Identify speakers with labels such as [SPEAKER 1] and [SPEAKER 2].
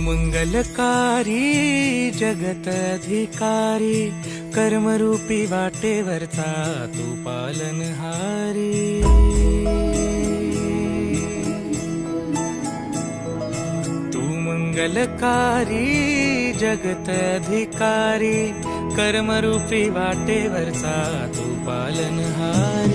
[SPEAKER 1] मंगलकारी जगत अधिकारी, कर्मरूपी वाटेवरचा तू पालनहारी। तू मंगलकारी जगत अधिकारी, कर्मरूपी वाटेवरचा तू पालनहारी।